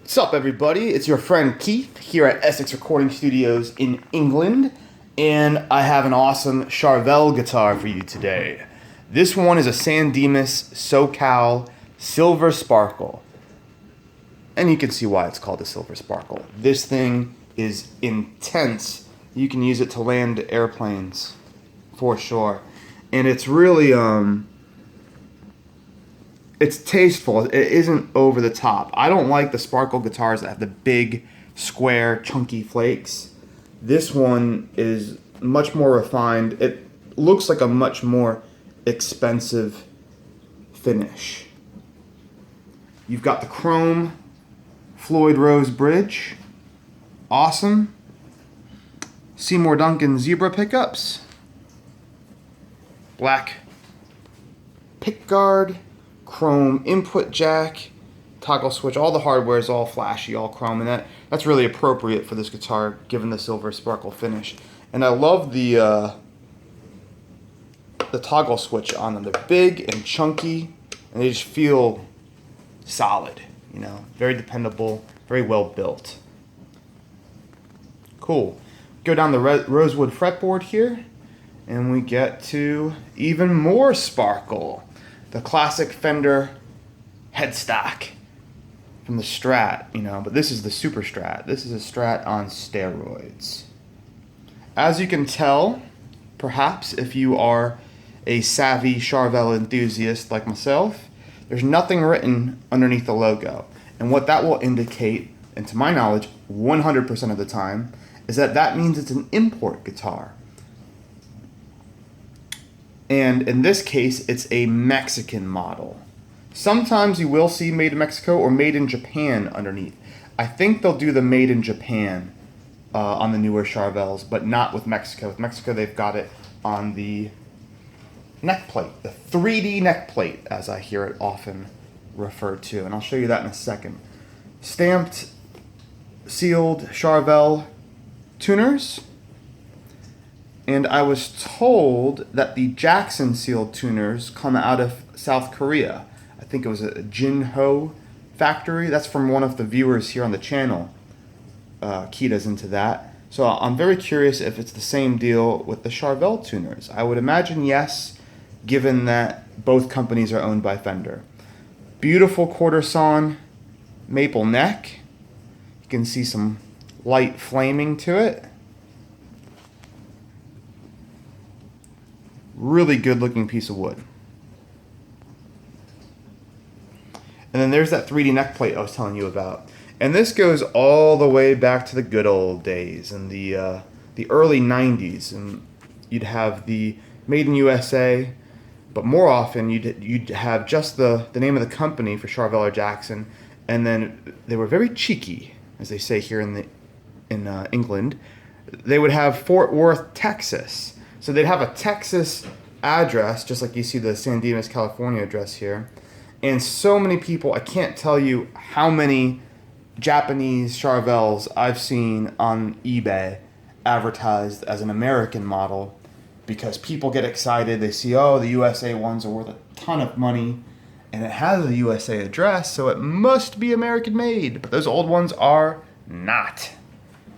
What's up, everybody? It's your friend Keith here at Essex Recording Studios in England, and I have an awesome Charvel guitar for you today. This one is a Dimas SoCal Silver Sparkle, and you can see why it's called a Silver Sparkle. This thing is intense. You can use it to land airplanes, for sure, and it's really it's tasteful. It isn't over the top. I don't like the sparkle guitars that have the big, square, chunky flakes. This one is much more refined. It looks like a much more expensive finish. You've got the chrome Floyd Rose bridge. Awesome. Seymour Duncan zebra pickups. Black pickguard. Chrome input jack, toggle switch. All the hardware is all flashy, all chrome, and that's really appropriate for this guitar given the silver sparkle finish. And I love the toggle switch on them. They're big and chunky, and they just feel solid. You know, very dependable, very well built. Cool. Go down the rosewood fretboard here, and we get to even more sparkle. The classic Fender Headstock from the Strat, but this is the Super Strat. This is a Strat on steroids. As you can tell, perhaps if you are a savvy Charvel enthusiast like myself, there's nothing written underneath the logo. And what that will indicate, and to my knowledge, 100% of the time, is that means it's an import guitar. And in this case, it's a Mexican model. Sometimes you will see made in Mexico or made in Japan underneath. I think they'll do the made in Japan on the newer Charvels, but not with Mexico. With Mexico, they've got it on the neck plate, the 3D neck plate, as I hear it often referred to. And I'll show you that in a second. Stamped, sealed Charvel tuners. And I was told that the Jackson sealed tuners come out of South Korea. I think it was a Jinho factory. That's from one of the viewers here on the channel. Kita's into that. So I'm very curious if it's the same deal with the Charvel tuners. I would imagine yes, given that both companies are owned by Fender. Beautiful quarter sawn maple neck. You can see some light flaming to it. Really good looking piece of wood. And then there's that 3D neck plate I was telling you about. And this goes all the way back to the good old days in the early 90s. And you'd have the Made in USA, but more often you'd have just the name of the company for Charvel or Jackson. And then they were very cheeky, as they say here in England. They would have Fort Worth, Texas. So they'd have a Texas address, just like you see the San Dimas, California address here. And so many people, I can't tell you how many Japanese Charvels I've seen on eBay advertised as an American model because people get excited. They see, oh, the USA ones are worth a ton of money, and it has a USA address, so it must be American made. But those old ones are not.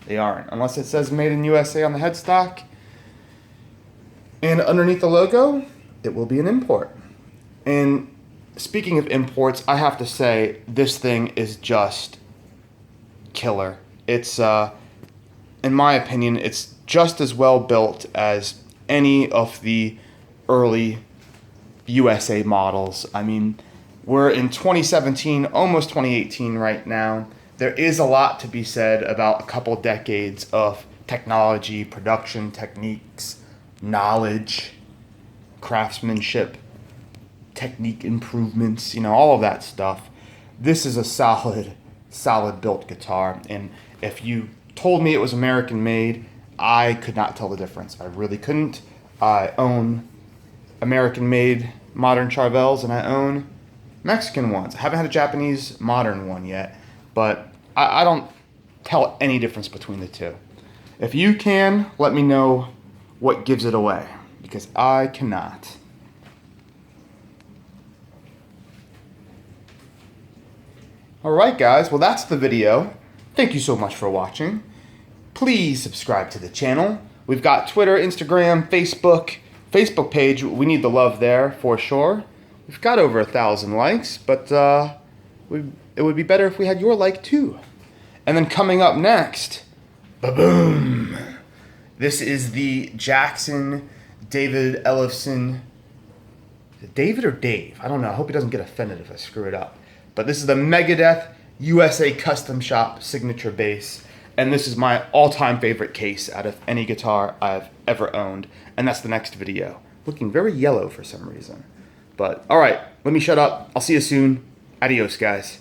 They aren't. Unless it says made in USA on the headstock. And underneath the logo, it will be an import. And speaking of imports, I have to say this thing is just killer. It's, in my opinion, it's just as well built as any of the early USA models. I mean, we're in 2017, almost 2018 right now. There is a lot to be said about a couple decades of technology, production techniques, knowledge, craftsmanship, technique improvements, all of that stuff. This is a solid built guitar, and if you told me it was American made, I could not tell the difference. I really couldn't. I own American made modern Charvels, and I own Mexican ones. I haven't had a Japanese modern one yet, but I don't tell any difference between the two. If you can, let me know what gives it away, because I cannot. Alright guys, well that's the video. Thank you so much for watching. Please subscribe to the channel. We've got Twitter, Instagram, Facebook page. We need the love there for sure. We've got over 1,000 likes, but it would be better if we had your like too. And then coming up next, ba-boom! This is the Jackson David Ellefson. David or Dave? I don't know. I hope he doesn't get offended if I screw it up. But this is the Megadeth USA Custom Shop signature bass. And this is my all-time favorite case out of any guitar I've ever owned. And that's the next video. Looking very yellow for some reason. But, alright, let me shut up. I'll see you soon. Adios, guys.